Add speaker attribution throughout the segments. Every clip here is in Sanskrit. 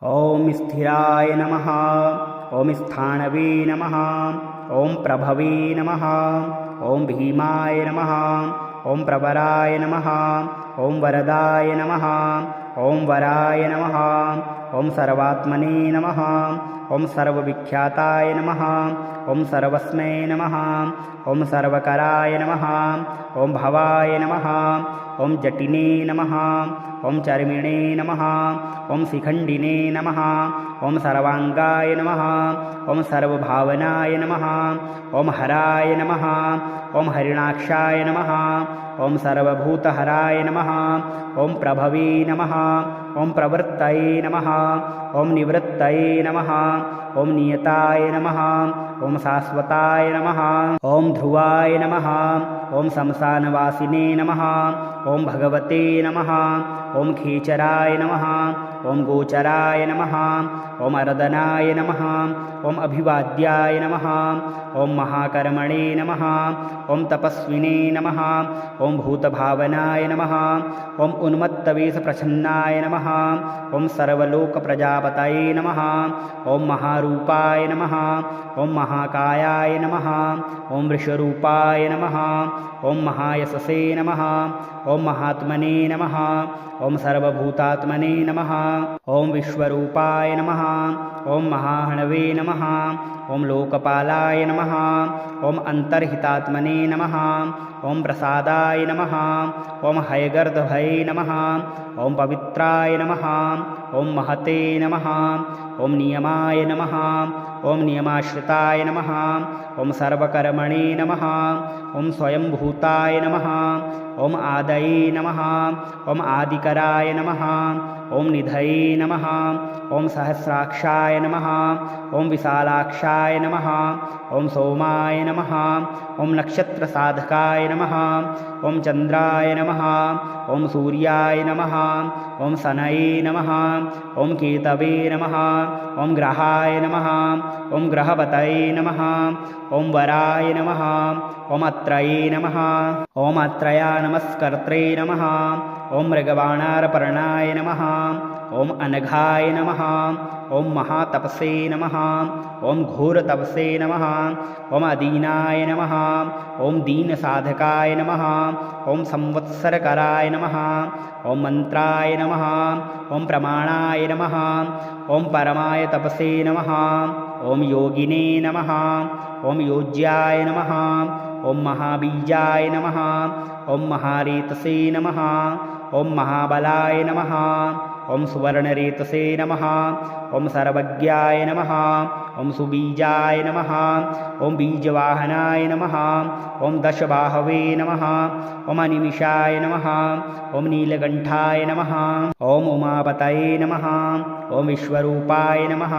Speaker 1: ॐ स्थिराय नमः। ॐ स्थाणवे नमः। ॐ प्रभवे नमः। ॐ भीमाय नमः। ॐ प्रवराय नमः। ॐ वरदाय नमः। ॐ वराय नमः। ॐ सर्वात्मने नमः। ॐ सर्वविख्याताय नमः। ॐ सर्वस्मै नमः। ॐ सर्वकराय नमः। ॐ भवाय नमः। ॐ जटिने नमः। ॐ चर्मिणे नमः। ॐ शिखण्डिने नमः। ॐ सर्वाङ्गाय नमः। ॐ सर्वभावनाय नमः। ॐ हराय नमः। ॐ हरिणाक्षाय नमः। ॐ सर्वभूतहराय नमः। ॐ प्रभवे नमः। ॐ प्रवृत्तये नमः। ॐ निवृत्तये नमः। ॐ नियताय नमः। ॐ शाश्वताय नमः। ॐ ध्रुवाय नमः। ॐ शमशानवासिने नमः। ॐ भगवते नमः। ॐ खेचराय नमः। ॐ गोचराय नमः। ॐ अर्दनाय नमः। ॐ अभिवाद्याय नमः। ॐ महाकर्मणे नमः। ॐ तपस्विने नमः। ॐ भूतभावनाय नमः। ॐ उन्मत्तवेषप्रच्छन्नाय नमः। ॐ सर्वलोकप्रजापतये नमः। ॐ महारूपाय नमः। ॐ महाकायाय नमः। ॐ वृषरूपाय नमः। ॐ महायशसे नमः। ॐ महात्मने नमः। ॐ सर्वभूतात्मने नमः। ॐ विश्वरूपाय नमः। ॐ महाहणवे नमः। ॐ लोकपालाय नमः। ॐ अन्तर्हितात्मने नमः। ॐ प्रसादाय नमः। ॐ हयगर्दभये नमः। ॐ पवित्राय नमः। ॐ महते नमः। ॐ नियमाय नमः। ॐ नियमाश्रिताय नमः। ॐ सर्वकर्मणे नमः। ॐ स्वयंभूताय नमः। ॐ आदये नमः। ॐ आदिकराय नमः। ॐ निधये नमः। ॐ सहस्राक्षाय नमः। ॐ विशालाक्षाय नमः। ॐ सोमाय नमः। ॐ नक्षत्रसाधकाय नमः। ॐ चन्द्राय नमः। ॐ सूर्याय नमः। ॐ शनये नमः। ॐ केतवे नमः। ॐ ग्रहाय नमः। ॐ ग्रहपतये नमः। ॐ वराय नमः। ॐ अत्रये नमः। ॐ अत्रया नमस्कर्त्रे नमः। ॐ मृगबाणारपर्णाय नमः। ॐ अनघाय नमः। ॐ महातपसे नमः। ॐ घोरतपसे नमः। ॐ अदीनाय नमः। ॐ दीनसाधकाय नमः। ॐ संवत्सरकराय नमः। ॐ मन्त्राय नमः। ॐ प्रमाणाय नमः। ॐ परमाय तपसे नमः। ॐ योगिने नमः। ॐ योज्याय नमः। ॐ महाबीजाय नमः। ॐ महारेतसे नमः। ॐ महाबलाय नमः। ॐ सुवर्णरेतसे नमः। ॐ सर्वज्ञाय नमः। ॐ सुबीजाय नमः। ॐ बीजवाहनाय नमः। ॐ दशबाहवे नमः। ॐ अनिमिषाय नमः। ॐ नीलकण्ठाय नमः। ॐ उमापतये नमः। ॐ विश्वरूपाय नमः।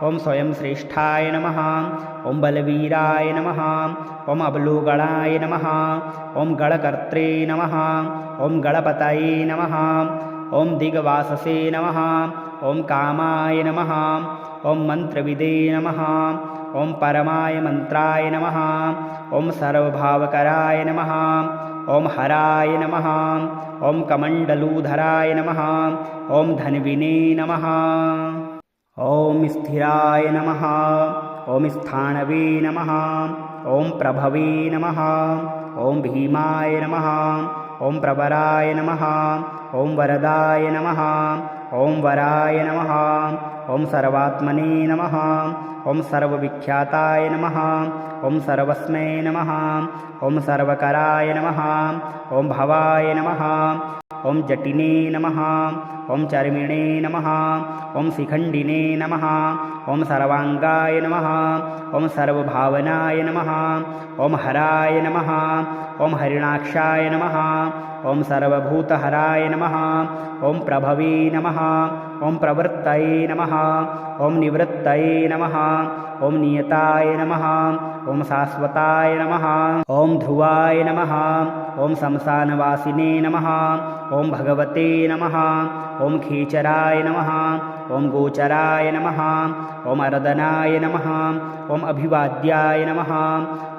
Speaker 1: ॐ स्वयं श्रेष्ठाय नमः। ॐ बलवीराय नमः। ॐ अवलोकणाय नमः। ॐ गणकर्त्रे नमः। ॐ गणपतये नमः। ॐ दिग्वाससे नमः। ॐ कामाय नमः। ॐ मन्त्रविदे नमः। ॐ परमाय मन्त्राय नमः। ॐ सर्वभावकराय नमः। ॐ हराय नमः। ॐ कमण्डलूधराय नमः। ॐ धन्विने नमः। ॐ स्थिराय नमः। ॐ स्थाणवे नमः। ॐ प्रभवे नमः। ॐ भीमाय नमः। ॐ प्रवराय नमः। ॐ वरदाय नमः। ॐ वराय नमः। ॐ सर्वात्मने नमः। ॐ सर्वविख्याताय नमः। ॐ सर्वस्मै नमः। ॐ सर्वकराय नमः। ॐ भवाय नमः। ॐ जटिने नमः। ॐ चर्मिणे नमः। ॐ शिखण्डिने नमः। ॐ सर्वाङ्गाय नमः। ॐ सर्वभावनाय नमः। ॐ हराय नमः। ॐ हरिणाक्षाय नमः। ॐ सर्वभूतहराय नमः। ॐ प्रभवे नमः। ॐ प्रवृत्तये नमः। ॐ निवृत्तये नमः। ॐ नियताय नमः। ॐ शाश्वताय नमः। ॐ ध्रुवाय नमः। ॐ शमशानवासिने नमः। ॐ भगवते नमः। ॐ खेचराय नमः। ॐ गोचराय नमः ॐ अर्दनाय नमः ॐ अभिवाद्याय नमः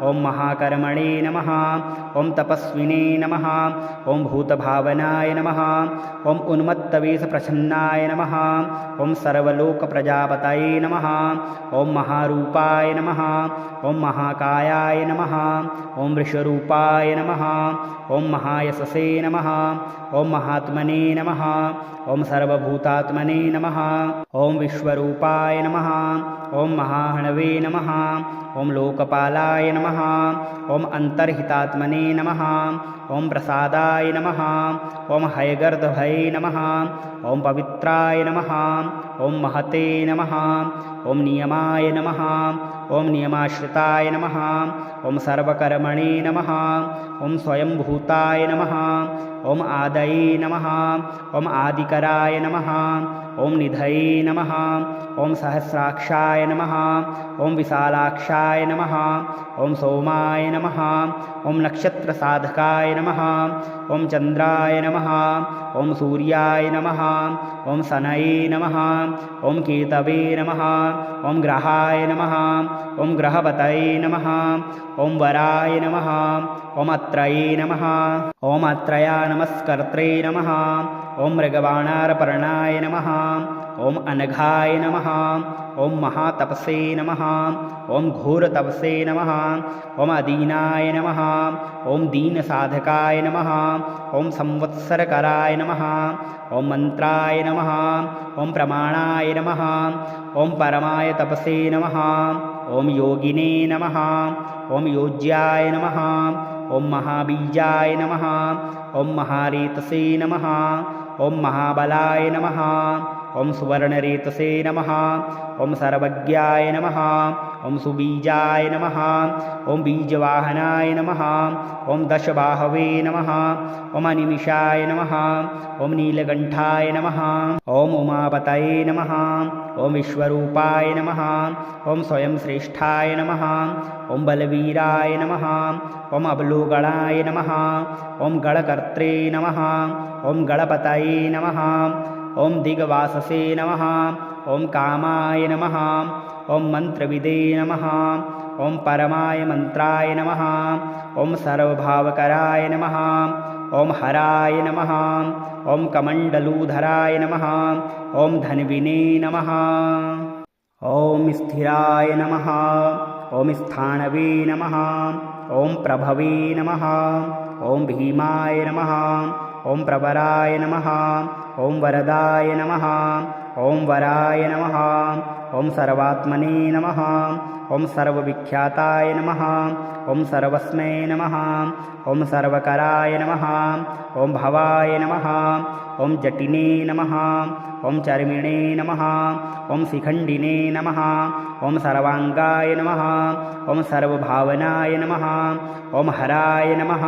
Speaker 1: ॐ महाकर्मणे नमः ॐ तपस्विने नमः ॐ भूतभावनाय नमः ॐ उन्मत्तवेषप्रच्छन्नाय नमः ॐ सर्वलोकप्रजापतये नमः ॐ महारूपाय नमः ॐ महाकायाय नमः ॐ वृषरूपाय नमः ॐ महायशसे नमः ॐ महात्मने नमः ॐ सर्वभूतात्मने नमः ॐ विश्वरूपाय नमः ॐ महाहणवे नमः ॐ लोकपालाय नमः ॐ अन्तर्हितात्मने नमः ॐ प्रसादाय नमः ॐ हयगर्दभये नमः ॐ पवित्राय नमः ॐ महते नमः ॐ नियमाय नमः ॐ नियमाश्रिताय नमः ॐ सर्वकर्मणे नमः ॐ स्वयंभूताय नमः ॐ आदये नमः ॐ आदिकराय नमः ॐ निधये नमः ॐ सहस्राक्षाय नमः ॐ विशालाक्षाय नमः ॐ सोमाय नमः ॐ नक्षत्रसाधकाय नमः ॐ चन्द्राय नमः ॐ सूर्याय नमः ॐ शनये नमः ॐ केतवे नमः ॐ ग्रहाय नमः ॐ ग्रहपतये नमः ॐ वराय नमः ॐ अत्रये नमः ॐ अत्रया नमस्कर्त्रे नमः ॐ मृगवाणारपर्णाय नमः ॐ अनघाय नमः ॐ महातपसे नमः ॐ घोरतपसे नमः ॐ अदीनाय नमः ॐ दीनसाधकाय नमः ॐ संवत्सरकराय नमः ॐ मन्त्राय नमः ॐ प्रमाणाय नमः ॐ परमाय तपसे नमः ॐ योगिने नमः ॐ योज्याय नमः ॐ महाबीजाय नमः ॐ महारेतसे नमः ॐ महाबलाय नमः ॐ सुवर्णरेतसे नमः ॐ सर्वज्ञाय नमः ॐ सुबीजाय नमः ॐ बीजवाहनाय नमः ॐ दशबाहवे नमः ॐ अनिमिषाय नमः ॐ नीलकण्ठाय नमः ॐ उमापतये नमः ॐ विश्वरूपाय नमः ॐ स्वयं श्रेष्ठाय नमः ॐ बलवीराय नमः ॐ अबलोगणाय नमः ॐ गणकर्त्रे नमः ॐ गणपतये नमः ॐ दिग्वाससे नमः ॐ कामाय नमः ॐ मन्त्रविदे नमः ॐ परमाय मन्त्राय नमः ॐ सर्वभावकराय नमः ॐ हराय नमः ॐ कमण्डलूधराय नमः ॐ धन्विने नमः ॐ स्थिराय नमः ॐ स्थाणवे नमः ॐ प्रभवे नमः ॐ भीमाय नमः ॐ प्रवराय नमः ॐ वरदाय नमः ॐ वराय नमः ॐ सर्वात्मने नमः ॐ सर्वविख्याताय नमः ॐ सर्वस्मै नमः ॐ सर्वकराय नमः ॐ भवाय नमः ॐ जटिने नमः ॐ चर्मिणे नमः ॐ शिखण्डिने नमः ॐ सर्वाङ्गाय नमः ॐ सर्वभावनाय नमः ॐ हराय नमः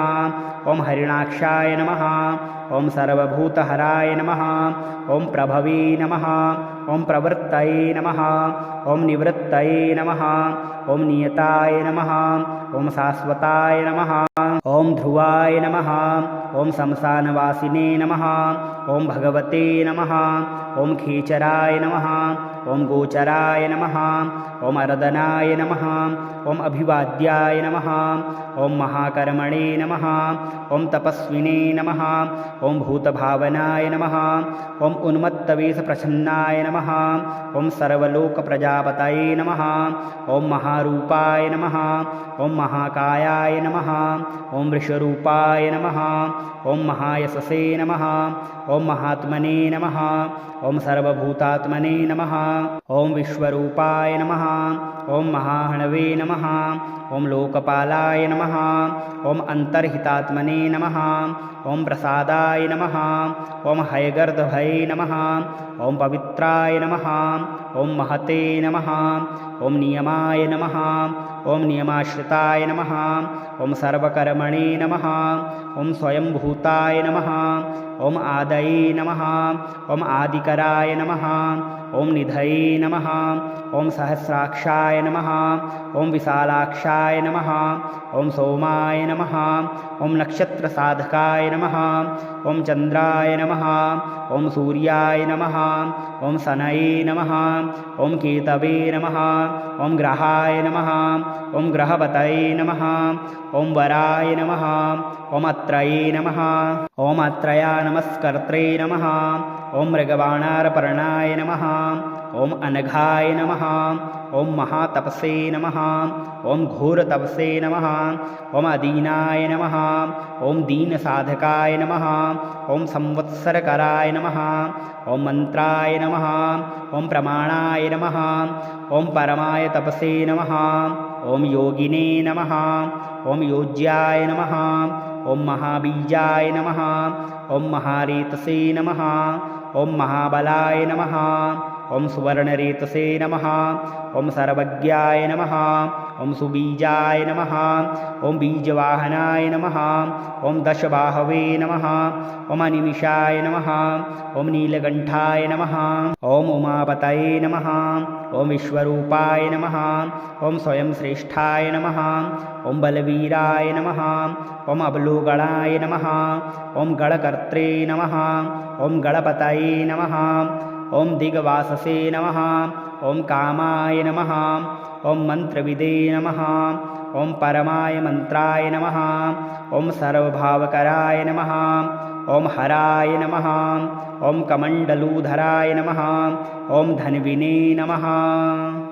Speaker 1: ॐ हरिणाक्षाय नमः ॐ सर्वभूतहराय नमः ॐ प्रभवे नमः ॐ प्रवृत्तये नमः ॐ निवृत्तये नमः ॐ नियताय नमः ॐ शाश्वताय नमः ॐ ध्रुवाय नमः ॐ शमशानवासिने नमः ॐ भगवते नमः ॐ खेचराय नमः ॐ गोचराय नमः ॐ अर्दनाय नमः ॐ अभिवाद्याय नमः ॐ महाकर्मणे नमः ॐ तपस्विने नमः ॐ भूतभावनाय नमः ॐ उन्मत्तवेषप्रच्छन्नाय नमः ॐ सर्वलोकप्रजापतये नमः ॐ महारूपाय नमः ॐ महाकायाय नमः ॐ वृषरूपाय नमः ॐ महायशसे नमः ॐ महात्मने नमः ॐ सर्वभूतात्मने नमः ॐ विश्वरूपाय नमः ॐ महाहणवे नमः ॐ लोकपालाय नमः ॐ अन्तर्हितात्मने नमः ॐ प्रसादाय नमः ॐ हयगर्दभये नमः ॐ पवित्राय नमः ॐ महते नमः ॐ नियमाय नमः ॐ नियमाश्रिताय नमः ॐ सर्वकर्मणे नमः ॐ स्वयंभूताय नमः ॐ आदये नमः ॐ आदिकराय नमः ॐ निधये नमः ॐ सहस्राक्षाय नमः ॐ विशालाक्षाय नमः ॐ सोमाय नमः ॐ नक्षत्रसाधकाय नमः ॐ चन्द्राय नमः ॐ सूर्याय नमः ॐ शनये नमः ॐ केतवे नमः ॐ ग्रहाय नमः ॐ ग्रहपतये नमः ॐ वराय नमः ॐ अत्रये नमः ॐ अत्रया नमस्कर्त्रे नमः ॐ मृगवाणारपर्णाय नमः ॐ अनघाय नमः ॐ महातपसे नमः ॐ घोरतपसे नमः ॐ अदीनाय नमः ॐ दीनसाधकाय नमः ॐ संवत्सरकराय नमः ॐ मन्त्राय नमः ॐ प्रमाणाय नमः ॐ परमाय तपसे नमः ॐ योगिने नमः ॐ योज्याय नमः ॐ महाबीजाय नमः ॐ महारेतसे नमः ॐ महाबलाय नमः ॐ सुवर्णरेतसे नमः ॐ सर्वज्ञाय नमः ॐ सुबीजाय नमः ॐ बीजवाहनाय नमः ॐ दशबाहवे नमः ॐ अनिमिषाय नमः ॐ नीलकण्ठाय नमः ॐ उमापतये नमः ॐ विश्वरूपाय नमः ॐ स्वयं श्रेष्ठाय नमः ॐ बलवीराय नमः ॐ अवलोकणाय नमः ॐ गणकर्त्रे नमः ॐ गणपतये नमः ॐ दिग्वाससे नमः ॐ कामाय नमः ॐ मन्त्रविदे नमः ॐ परमाय मन्त्राय नमः ॐ सर्वभावकराय नमः ॐ हराय नमः ॐ कमण्डलूधराय नमः ॐ धन्विने नमः।